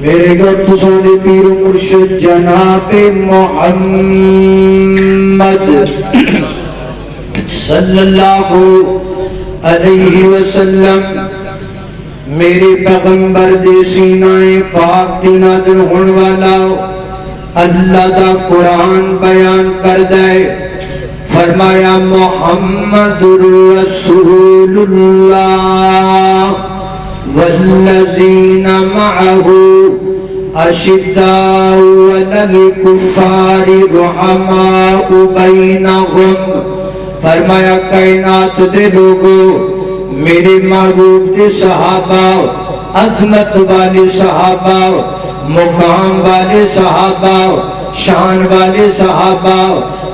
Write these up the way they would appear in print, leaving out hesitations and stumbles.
میرے گھر سونے پیر مرشد جناب محمد صلی اللہ علیہ وسلم میرے پیغمبر دے سینہ پاک دی نازل ہون والا اللہ دا قرآن بیان کر دے فرمایا محمد رسول اللہ والذین معه اشداء علی الکفار رحماء بینہم فرمایا کائنات دے لوگوں میرے محبوب دے صحابہ عظمت والے صحابہ مقام والے صحابہ شان والے صحابہ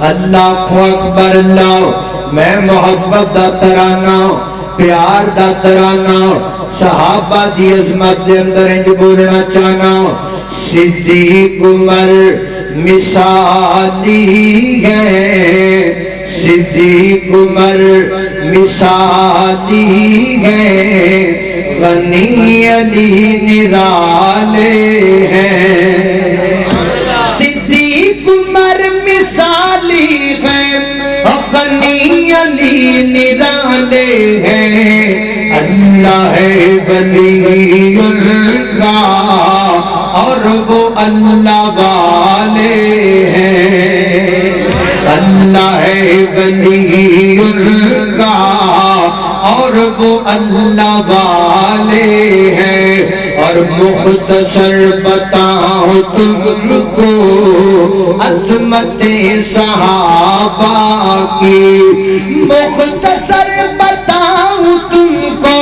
اللہ کو اکبر اللہ میں محبت دا ترانہ پیار دا ترانہ صحابہ دی عظمت دے اندر انج بولنا چاہنا صدیق عمر مثالی ہے صدیق عمر مثالی ہے غنی علی نرالے ہیں صدیق عمر مثالی ہے غنی علی نرالے ہیں اللہ ہے ولی اللہ اور وہ اللہ والے ہیں اللہ ہے ولی اللہ اور وہ اللہ والے ہیں اور مختصر بتاؤں تم کو عظمت صحابہ کی مختصر بتاؤں تم کو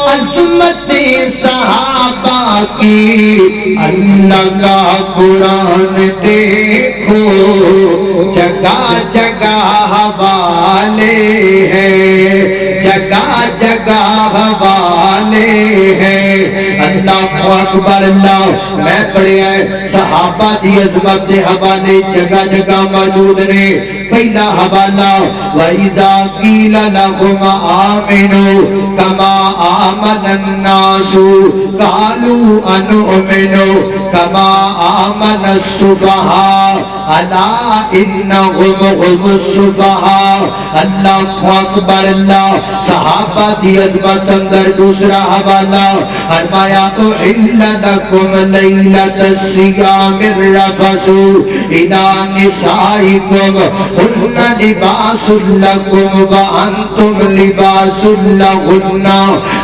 عظمت صحابہ کی اللہ کا قرآن دیکھو جگہ جگہ حوالے ہیں جگہ جگہ حوالے ہیں اللہ کو اکبر اللہ میں پڑھے ہیں صحابہ دی عظمت دے حوالے جگہ جگہ موجود نے پہلا حوالہ وَإِذَا قِيلَ لَهُمْ آمِنُوا كَمَا آمَنَ النَّاسُ قَالُوا أَنُؤْمِنُ كَمَا آمَنَ السُّفَهَاءُ أَلَا إِنَّهُمْ هُمُ السُّفَهَاءُ اللہ کو اکبر اللہ صحابہ دی عظمت اندر دوسرا حوالہ فرمایا أُحِلَّ لَكُمْ لَيْلَةَ الصِّيَامِ الرَّفَثُ إِلَى نِسَائِكُمْ هُنَّ لِبَاسٌ لَكُمْ وَأَنْتُمْ لِبَاسٌ لَهُنَّ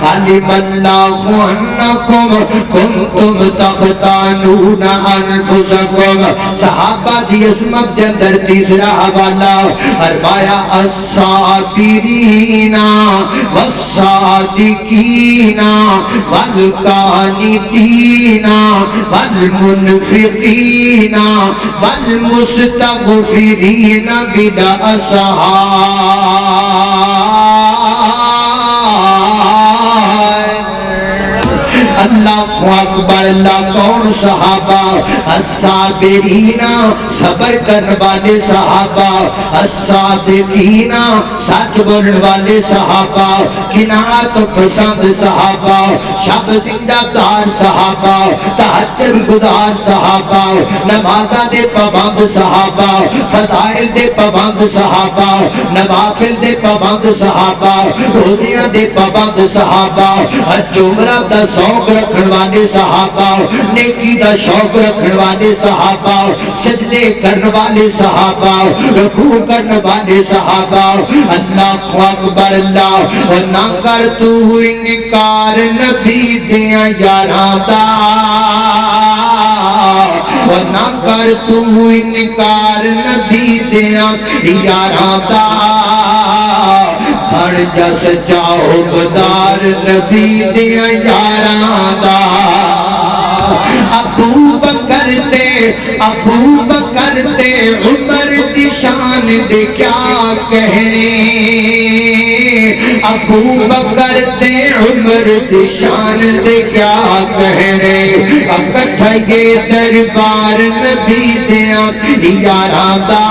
عَلِمَ اللَّهُ أَنَّكُمْ كُنْتُمْ تَخْتَانُونَ أَنفُسَكُمْ صحابہ دی عظمت کے اندر تیسرا حوالہ فرمایا الصابرین والصادقین والقانتین والمنفقین والمستغفرین بالاسحار اللہ کو اکبر اللہ کون صحابہ الصابرین صبر کرنے والے صحابہ الصادقین سچ بولنے والے صحابہ قناعت پسند صحابہ شب زندہ دار صحابہ تہجد گزار صحابہ نمازاں دے پابند صحابہ فضائل دے پابند صحابہ نوافل دے پابند صحابہ روزیاں دے پابند صحابہ حج عمرہ دا شوق رکھن والے صحابہ نیکی دا شوق رکھن والے صحابہ سجدے کرن والے صحابہ رکوع کرن والے صحابہ اللہ کو اکبر اللہ اور نہ کر تو انکار نبی دیاں یاراں دا اور نہ کر تو انکار نبی دیاں یاراں دا بڑھ جا سچا حبدار نبی دیاں یاراں دا ابو بکر تے عمر دی شان دے کیا کہنے ابو بکر تے عمر دی شان دے کیا کہنے اکٹھا یہ دربار نبی دیاں یاراں دا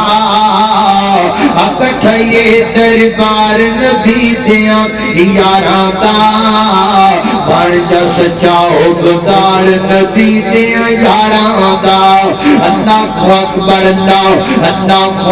اکٹھائیے دربار نبی دیاں یاراں دا بن جا سچا عہدیدار نبی دیاں یاراں دا اللہ اکبر اللہ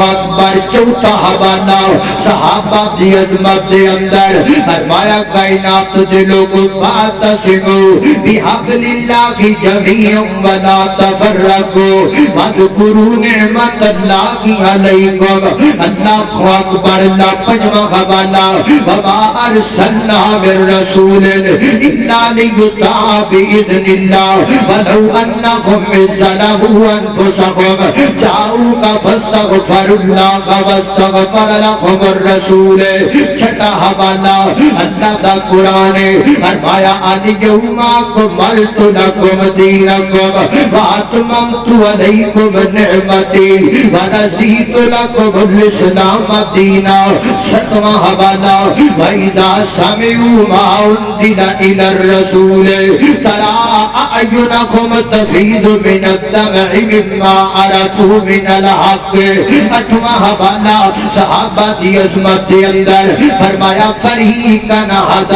اکبر چوتھا حوالہ صحابہ دی عظمت دے اندر فرمایا کائنات دے لوگوں فاعتصموا بحبل اللہ جميعا ولا تفرقوا واذکروا نعمت اللہ علیکم اللہ اکبر اللہ پنجواں حوالہ وما ارسلنا من رسول الا لیطاع باذن اللہ ولو انہم ظلموا انفسهم جاؤوک فاستغفروا اللہ واستغفر لهم الرسول چھٹا حوالہ اللہ دا قرآن فرمایا الیوم اکملت لکم دینکم واتممت علیکم نعمتی ورضیت لکم الاسلام دینا ستواں حوالہ وَإِذَا سَمِعُوا مَا أُنزِلَ إِلَى الرَّسُولِ تَرَىٰ أَعْيُنَهُمْ تَفِيضُ مِنَ الدَّمْعِ مِمَّا عَرَفُوا مِنَ الْحَقِّ اٹھواں حوالہ صحابہ دی عظمت دے اندر فرمایا فریقاً ہدی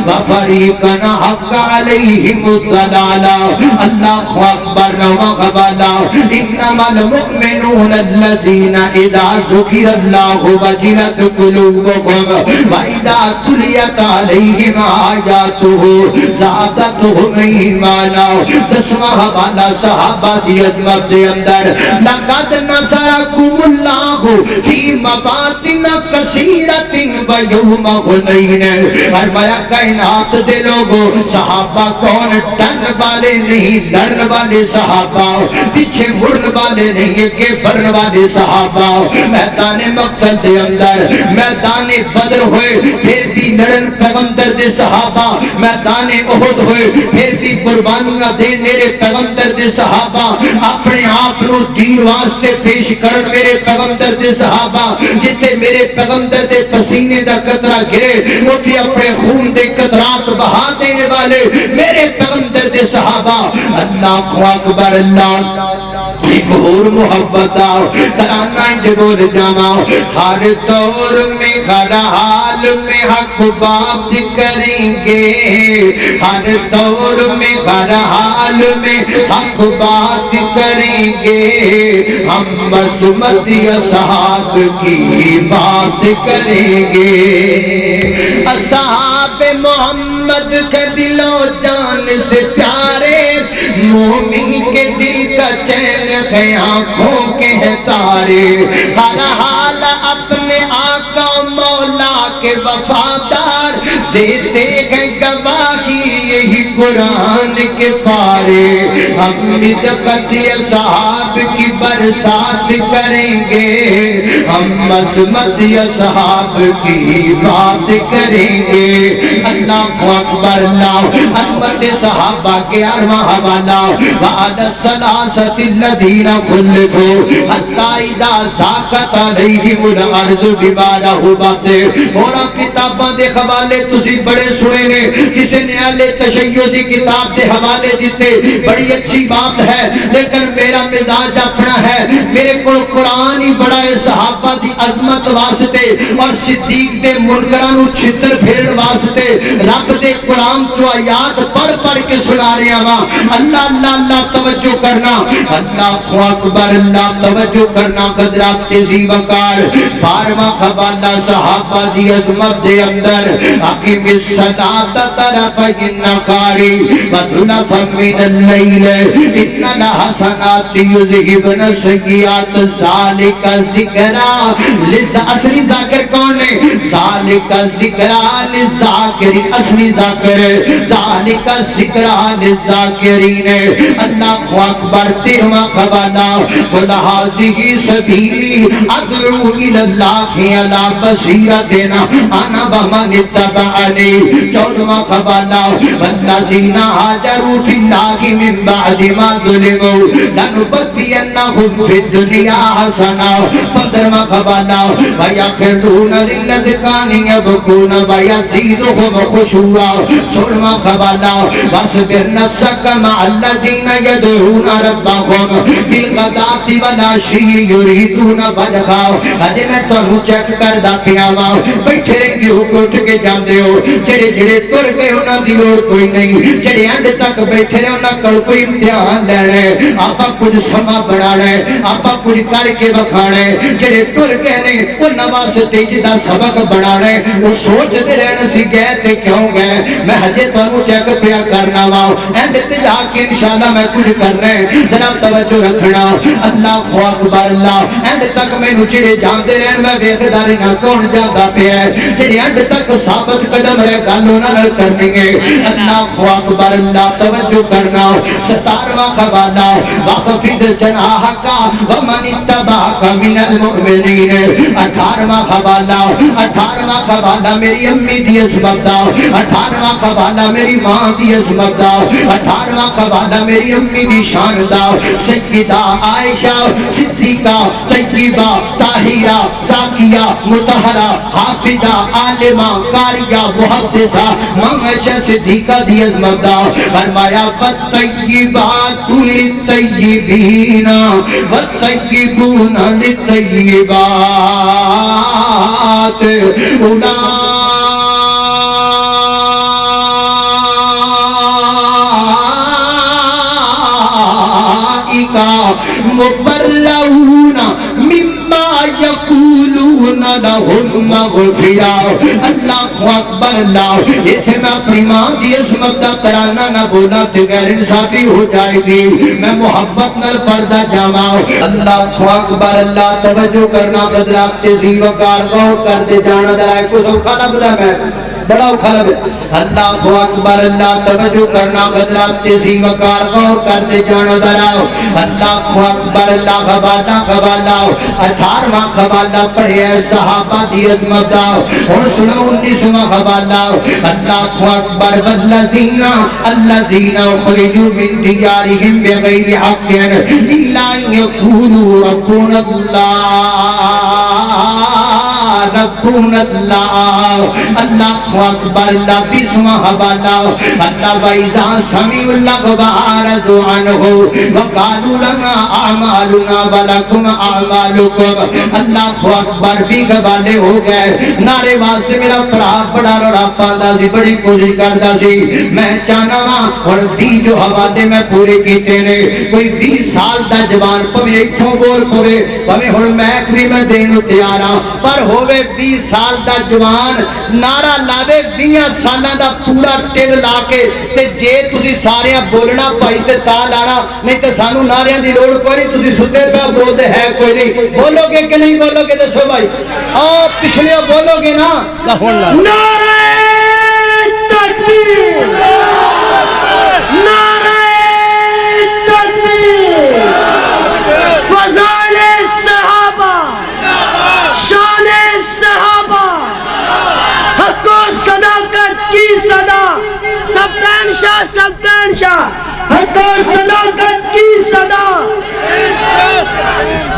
وفریقاً حق علیہم الضلالہ اللہ اکبر نواں حوالہ انما المؤمنون الذین اذا ذکر اللہ وجلت قلوبهم وَإِذَا تُلِيَتْ عَلَيْهِمْ آيَاتُهُ زَادَتْهُمْ إِيمَانًا دسواں حوالہ صحابہ دی عظمت دے اندر لَقَدْ نَصَرَكُمُ اللَّهُ فِي مَوَاطِنَ كَثِيرَةٍ وَيَوْمَ حُنَيْنٍ فرمایا کائنات دے لوگوں صحابہ کون ڈرن والے نہیں ڈرن والے صحابہ پیچھے مڑن والے نہیں کہ بڑھن والے صحابہ میدان مقتل دے اندر میدان بدر ہوئے پھر بھی لڑن پیغمبر دے صحابہ میدان احد ہوئے پھر بھی قربانیاں دے میرے پیغمبر دے صحابہ اپنے آپ نو دین واسطے پیش کرن میرے پیغمبر دے صحابہ جتے میرے پیغمبر دے پسینے دا قطرہ گرے اٹھے اپنے خون دے قطرات بہا دینے والے میرے پیغمبر دے صحابہ اللہ اکبر اللہ ایک اور محبت آؤ ترانہ جو بول جاؤ ہر دور میں ہر حال میں حق بات کریں گے ہر دور میں ہر حال میں حق بات کریں گے ہم عظمت اصحاب کی بات کریں گے اصحاب محمد کے دل و جان سے پیارے مومن کے دل کا چین ہے آنکھوں کے ہے تارے ہر حال اپنے آقا مولا کے وفادار دیتے ہیں گواہی یہی قرآن کے پارے ہم مدقت اصحاب کی برسات کریں گے ہم عظمت اصحاب کی بات کریں گے اللہ اکبر اللہ عظمت صحابہ کے ارواں حوالہ وعد الثلاثة الذین خلفوا حتی اذا ضاقت علیہم الارض بما رحبت اور کتاباں دے حوالے تسی بڑے سنے نے کسی نے اہل تشیع دی کتاب دے حوالے دیتے بڑی اچھی بات ہے لیکن میرا مزاج اپنا ہے میرے کو قرآن ہی بڑا ہے صحابہ دی عظمت واسطے اور صدیق دے منکراں نو چھتر پھیرن واسطے رب دے قرآن تو آیات پڑھ پڑھ کے سنا رہا وا اللہ اللہ اللہ توجہ کرنا اللہ اکبر اللہ توجہ کرنا قدرات تیزی وقار بارواں حوالہ صحابہ دی عظمت دے اندر اقیم الصلاۃ طرفی النہار وزلفا من اللیل ان الحسنات یذہبن السیئات ذالک ذکری اصلی ذاکر کون ہے ذالک ذکری للذاکرین اصلی ذاکر ذالک ذکری للذاکرین اللہ اکبر تیرواں حوالہ قل ھذہ سبیلی ادعو الی اللہ علی بصیرۃ انا ومن اتبعنی چودواں حوالہ والذین ھاجروا فی اللہ من بعد بعد ما ظلموا لنبوئنهم في الدنيا حسنة 15واں حوالہ ويخرون للأذقان يبكون ويزيدهم خشوعا 16واں حوالہ واصبر نفسك مع الذين يدعون ربهم بالغداة والعشي يريدون وجهه اجے میں تانوں چیک کردا پیا وا بیٹھے رہندے ہو اٹھ کے جاندے ہو جڑے جڑے تر گئے انہاں دی لوڑ کوئی نہیں جڑے اینڈ تک بیٹھے رہے انہاں کول کوئی امتحان لینا ہے آپا کچھ سما بڑھانا ہے آپا کچھ کر کے بکھانا ہے جڑے تر گئے نے انہاں واسطے جدا سبق بڑھانا ہے وہ سوچدے رہنا سی گئے تے کیوں گئے میں ہجے تانوں چیک پیا کرنا وا اینڈ تے جا کے انشاءاللہ میں کچھ کرنا ہے ذرا توجہ رکھنا اللہ اکبر اللہ اینڈ تک مینوں جڑے جاندے رہن میں ویکھدا رہنا کون جاندا پیا ہے جڑے اینڈ تک ثابت قدم رہ گل انہاں نال کرنی ہے اللہ اکبر اللہ توجہ کرنا 17واں حوالہ واخفض جناحك ومن اتبعك من المؤمنین 18واں حوالہ میری امی دی عظمت دا 18واں حوالہ میری ماں دی عظمت دا 18واں حوالہ میری امی دی شان دا سیدہ عائشہ صدیقہ طیبہ طاہرہ زاکیہ مطہرہ حافظہ عالمہ قاریہ محدثہ ماں عائشہ صدیقہ دی عظمت دا فرمایا والطیبات للطیبین والطیبون للطیبات اولئک مبرؤون مما یقولون لهم مغفرہ اللہ اکبر اللہ اتھے میں اپنی ماں دی عظمت دا ترانہ نہ بولا تے غیر انصافی ہو جائے گی میں محبت نال پڑھدا جاواں اللہ اکبر اللہ توجہ کرنا حضرات تیزی وقار غور کر دے جانا ذرا کو سوکھا نہ بلا میں بڑا اکھالا بے اللہ اکبر اللہ توجہ کرنا حضرات تیزی وقار غور کر دے جانا ذرا اللہ اکبر اللہ حوالہ 18واں حوالہ پڑھے صحابہ دی عظمت دا ہن سنو 19واں حوالہ اللہ اکبر والذین اخرجوا من دیارہم بغیر حق الا ان یقولوا ربنا اللہ اللہ اکبر اللہ 20واں حوالہ اللہ وَإِذَا سَمِعُوا اللَّغْوَ أَعْرَضُوا عَنْهُ وَقَالُوا لَنَا أَعْمَالُنَا وَلَكُمْ أَعْمَالُكُمْ اللہ اکبر بھی گوالے ہو گئے نعرے واسطے میرا بڑا روڑا پاندا سی بڑی کوشش کردا سی میں چاہنا وا ہن 20 جو حوالے میں پورے کیتے نے کوئی 20 سال دا جوان پوے ایتھوں بول پوے ہن میں بھی میں دین نوں تیار ہاں پر ہوے 20 سال دا جوان نعرہ لاوے 20 سالاں دا پورا ٹل لا کے تے جے تسی سارے بولنا بھائی تے تا لانا نہیں تے سانو نعریاں دی لوڑ کوئی نہیں تسی ستے پہ بولدے ہے کوئی نہیں بولو گے کہ نہیں بولو گے دسو بھائی پچھلے بولو گے نا نعرہ تکبیر نعرہ تکبیر فضائل صحابہ شان صحابہ حق و صداقت کی صدا سبتین شاہ حق و صداقت کی صدا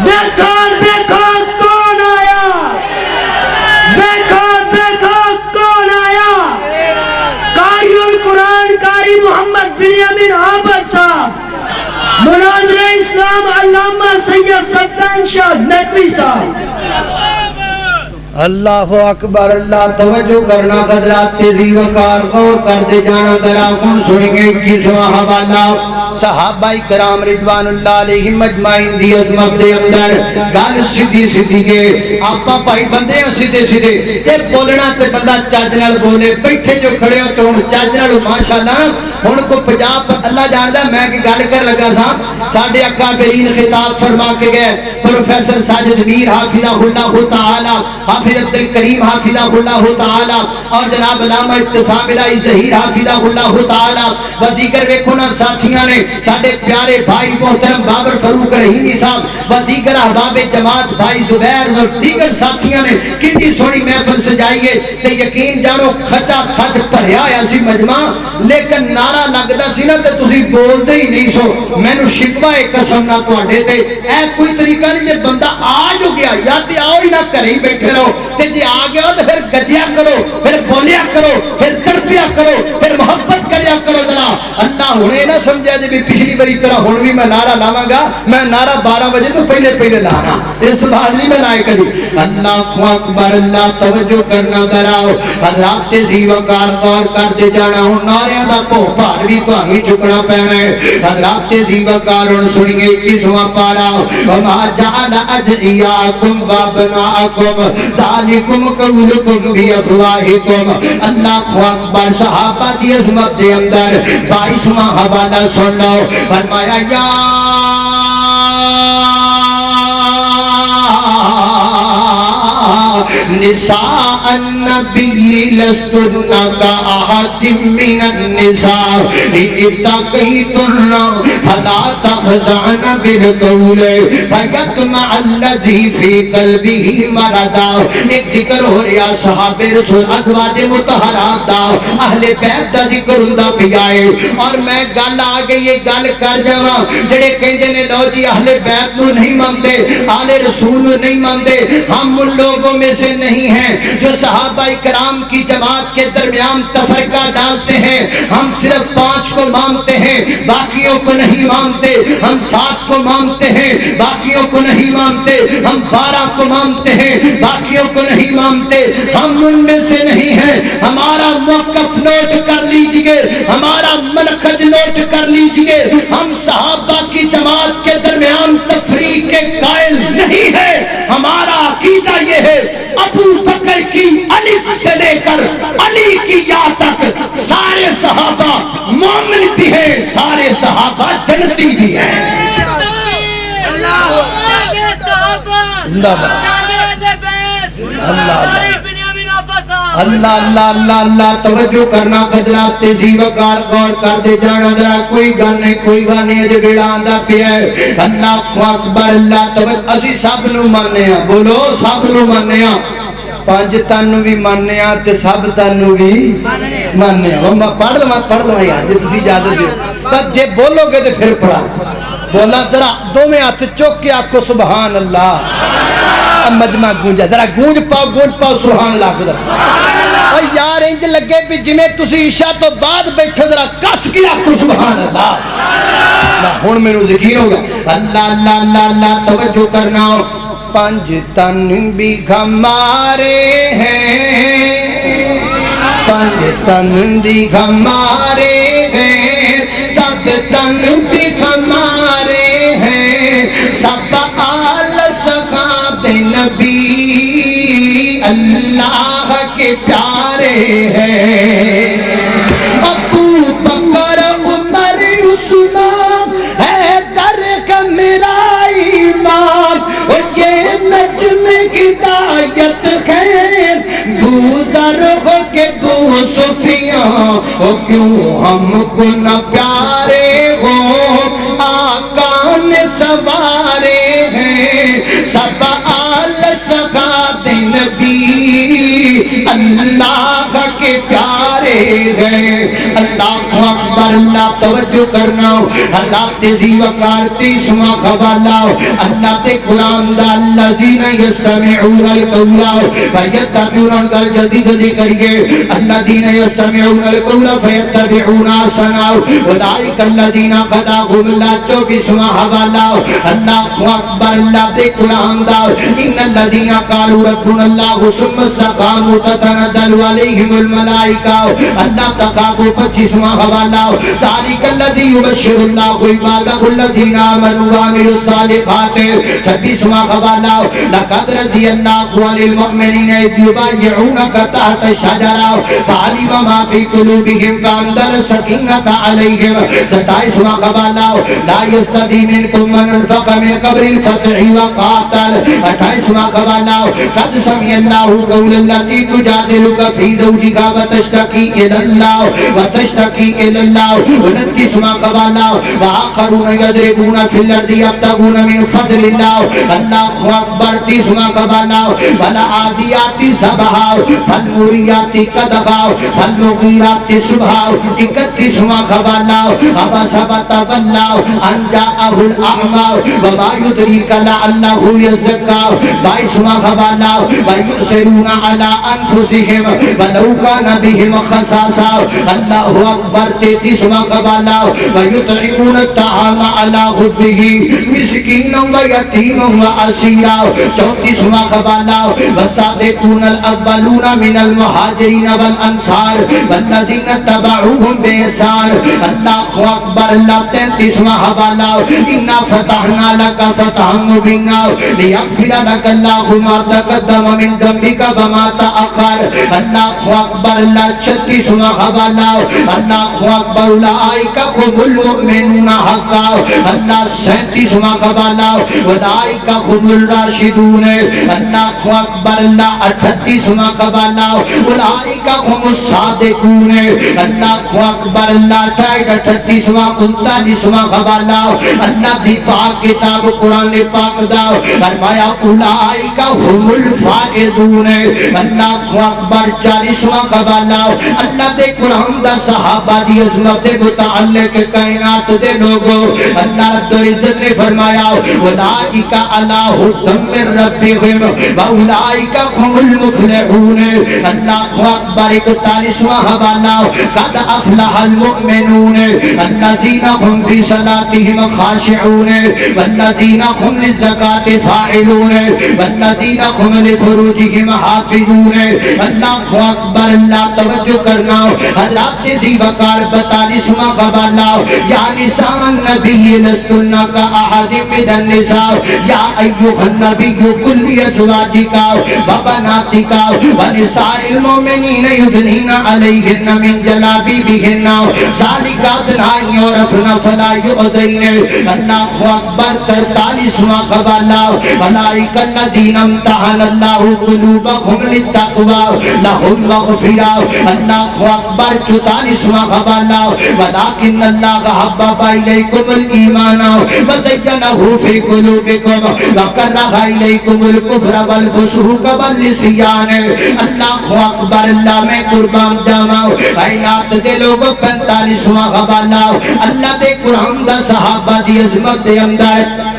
دیکھو کون آیا دیکھو کون آیا قاری القرآن قاری محمد بن امین عابد صاحب مناظر اسلام علامہ سید سبتین شاہ نقوی صاحب اللہ اکبر اللہ توجہ کرنا حضرات تیزی وقار غور کر دے جانا ذرا کون سنیں گے 21واں حوالہ صحابہ کرام رضوان اللہ علیہم اجمعین دی عظمت دے اندر گل سیدھی کے آپا بھائی بندے ہیں سیدھے تے بولنا تے بندہ چج نال بولے بیٹھے جو کھڑے ہو تو چج نال ماشاءاللہ ہن کو 50 اللہ جاندا میں کی گل کر لگا سا ساڈے اکابرین خطاب فرما کے گئے پروفیسر ساجد میر حافظہ اللہ تعالی، حافظ عبد الکریم حافظہ اللہ تعالی، اور جناب علامہ ابتسام الہی ظہیر حافظہ اللہ تعالی و دیگر ویکھو نا ساتھیاں نے ساڈے پیارے بھائی محترم بابر فاروق رحیمی صاحب و دیگر احباب جماعت بھائی زبیر اور دیگر ساتھیاں نے کتنی سونی محفل سجائیے تے یقین جانو کھچا کھچ بھریا ہویا سی مجمع، لیکن نعرہ لگدا سی نا تے تسی بولدے ہی نہیں سو۔ مینوں شکوہ ہے قسم نہ تواڈے تے اے کوئی طریقہ نہیں، جے بندہ آ جو گیا یا تے آؤ ہی نہ گھر ہی بیٹھے رہو، تے جے آ گیا تے پھر گجیا کرو، پھر بولیا کرو، پھر تڑپیا کرو، پھر محبت کریا کرو ذرا۔ اللہ ہونے نہ سمجھا جی بھی پچھلی باری طرح ہن بھی میں نعرہ لاواں گا، میں نعرہ 12 بجے تو پہلے لانا، اس بات نہیں میں لائے کبھی۔ اللہ اکبر، اللہ توجہ کرنا دراؤ حضرات تے زیوکار غور کرتے جانا ہوں، نعریاں دا پو بھار بھی تو ہمیں چکنا پینا ہے۔ حضرات تے زیوکار ہن سنیے 21واں پارا، وما جعل ادعیاکم وابناءکم ذالکم قولکم بافواہکم۔ اللہ اکبر، صحابہ کی عظمت دے اندر 22واں حوالہ سن لو، فرمایا یا نساء النبی لستن کأحد من النساء اتقیتن فلا تخضعن بالقول فیطمع الذی فی قلبہ مرضا۔ ایک ذکر ہو رہا صحابہ رسول ازواج مطہرات دا، اہل بیت دا ذکر ہوندا پیا ہے، اور میں گل آ گئی یہ گل کر جاواں جڑے کہندے نے لو جی اہل بیت نو نہیں مانتے، آل رسول نو نہیں مانتے، ہم ان لوگوں میں سے نہیں ہیں جو صحابہ کرام کی جماعت کے درمیان تفرقہ ڈالتے ہیں۔ ہم صرف 5 کو مانتے ہیں، باقیوں کو نہیں مانتے۔ ہم 7 کو مانتے ہیں، باقیوں کو نہیں مانتے۔ ہم 12 کو مانتے ہیں، باقیوں کو نہیں مانتے۔ ہم ان میں سے نہیں ہیں۔ ہمارا موقف نوٹ کر لیجئے، ہمارا منہج نوٹ کر لیجئے، ہم صحابہ کی جماعت کے درمیان تفریق کے قائل نہیں ہے۔ ہمارا عقیدہ یہ ہے ابو بکر کی الف سے لے کر علی کی یا تک سارے صحابہ مومن بھی ہیں، سارے صحابہ جنتی بھی ہیں۔ اللہ اللہ اللہ اللہ توجہ کرنا حضرات تے زیوکار غور کر دے جانا ذرا، کوئی گل نہیں کوئی گل نہیں، اج ویلا آندا پیا ہے۔ اللہ اکبر، اللہ توجہ، اسی سب نو ماننے ہاں، بولو سب نو ماننے ہاں، 5 تن بھی ماننے ہاں تے سب تن بھی ماننے ہاں۔ میں پڑھ لواں یار جے تسی اجازت دیو، پر جے بولو گے تے پھر پڑھا بولا ذرا دوویں ہاتھ چوک کے آکھو سبحان اللہ۔ مجمع گونجا ذرا گونج پاؤ سبحان اللہ کو ذرا یار انج لگے بھی جمیں تسی عشاء تو بعد بیٹھو ذرا کس کے آکھو سبحان اللہ۔ ہن مینوں یقین ہوگا۔ اللہ اللہ اللہ اللہ توجہ کرنا، 5 تن بھی ہمارے ہیں، 5 تن بھی ہمارے ہیں، سب تن بھی ہمارے ہیں، سب آل صحاب نبی اللہ کے پیارے ہیں۔ ابو بکر عمر عثمان حیدر کا میرا ایمان، اور یہ نجم ہدایت ہے بودر ہو کے بو سفیان، اور کیوں ہم کو نہ پیارے ہو آقا نے سوارے ہیں، سب آل صحاب نبی اللہ کے پیارے ہیں۔ اللہ اکبر، اللہ توجہ کرنا، اللہ تیزی وقار 30واں حوالہ، اللہ تے قرآن دا الذین یستمعون القول فیتبعون گل جلدی جلدی کریے، الذین یستمعون القول فیتبعون احسنہ اولئک الذین ہداہم اللہ 24واں حوالہ، اللہ اکبر، اللہ تے قرآن دا ان الذین قالوا ربنا اللہ ثم استقاموا تتنزل علیہم الملائکہ اللہ تقاقو 25واں حوالہ ذالک الذی یبشر اللہ عبادہ الذین آمنوا وعملوا الصالحات 26واں حوالہ لقد رضی اللہ عن المؤمنین اذ یبایعونک تحت الشجرہ فعلم ما فی قلوبہم فانزل السکینۃ علیہم 27واں حوالہ لا یستوی منکم من انفق من قبل الفتح وقاتل 28واں حوالہ قد سمع اللہ قول التي تجادلك في زوجها وتشتكي إلى الله 29واں حوالہ وآخرون يضربون في الأرض يبتغون من فضل الله اللہ اکبر 30واں حوالہ والعادیات ضبحا فالموریات قدحا فالمغیرات صبحا 31واں حوالہ عبس وتولى أن جاءه الأعمى وما يدريك لعله يزكى 22واں حوالہ ويؤثرون على انفسهم ولو كان بهم خصاصة اللہ اکبر 33واں حوالہ ويطعمون الطعام على حبه مسكينا ويتيما واسيرا 34واں حوالہ والسابقون الاولون من المهاجرين والانصار والذين تبعوهم بإحسان اللہ اکبر 33واں حوالہ انا فتحنا لك فتحا مبينا ليغفر لك الله ما تقدم من ذنبك وما تأخر اللہ اکبر 36واں حوالہ اللہ اکبر اولئک هم المؤمنون حقا اللہ 37واں حوالہ اولئک هم الراشدون اللہ اکبر 38واں حوالہ اولئک هم الصادقون اللہ اکبر 38واں 39واں حوالہ اللہ بھی پاک کتاب قرآن پاک دا فرمایا اولئک هم الفائزون اللہ اکبر 40واں حوالہ اللہ دے قرآن دا صحابہ دی عظمت متعلق کائنات دے لوگوں اللہ رب العزت نے فرمایا اولئک علی ھدی من ربہم واولئک هم المفلحون اللہ اکبر 41واں حوالہ قد افلح المؤمنون الذین هم فی صلاتهم خاشعون والذین هم للزکاة فاعلون والذین هم لفروجهم حافظون اللہ اکبر اللہ توجہ کرنا اللہ تیزی وقار 42واں حوالہ یا نساء النبی لستن کا احد من النساء یا ایوہ النبی کل ازواجک وبناتک ونساء المؤمنین یدنین علیہن من جلابیبہن ذالک ادنی ان یعرفن فلا یؤذین اللہ اکبر 43واں حوالہ اولئک الذین امتحن اللہ قلوبہم للتقوی لہم مغفرہ اللہ اکبر 44واں حوالہ ولکن اللہ حبب الیکم الایمان وزینہ فی قلوبکم وکرہ الیکم الکفر والفسوق والعصیان اللہ اکبر اللہ میں قربان جاواں کائنات دے لوگوں 45واں حوالہ اللہ دے قرآن دا صحابہ دی عظمت دے اندر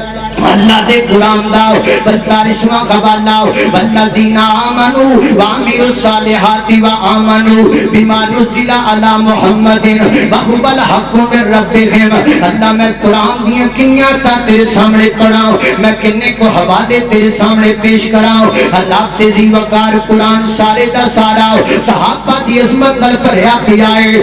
اللہ دے غلام دا 42واں حوالہ والذین آمنوا وعملوا الصالحات وآمنوا بما نزل علی محمد وهو الحق من ربهم اللہ میں قرآن دیاں کنیاں تا تیرے سامنے پڑھاؤں میں کنے کو حوالے تیرے سامنے پیش کراؤں اللہ تیزی وقار قرآن سارے دا سارا صحابہ دی عظمت نال بھریا پیا ہے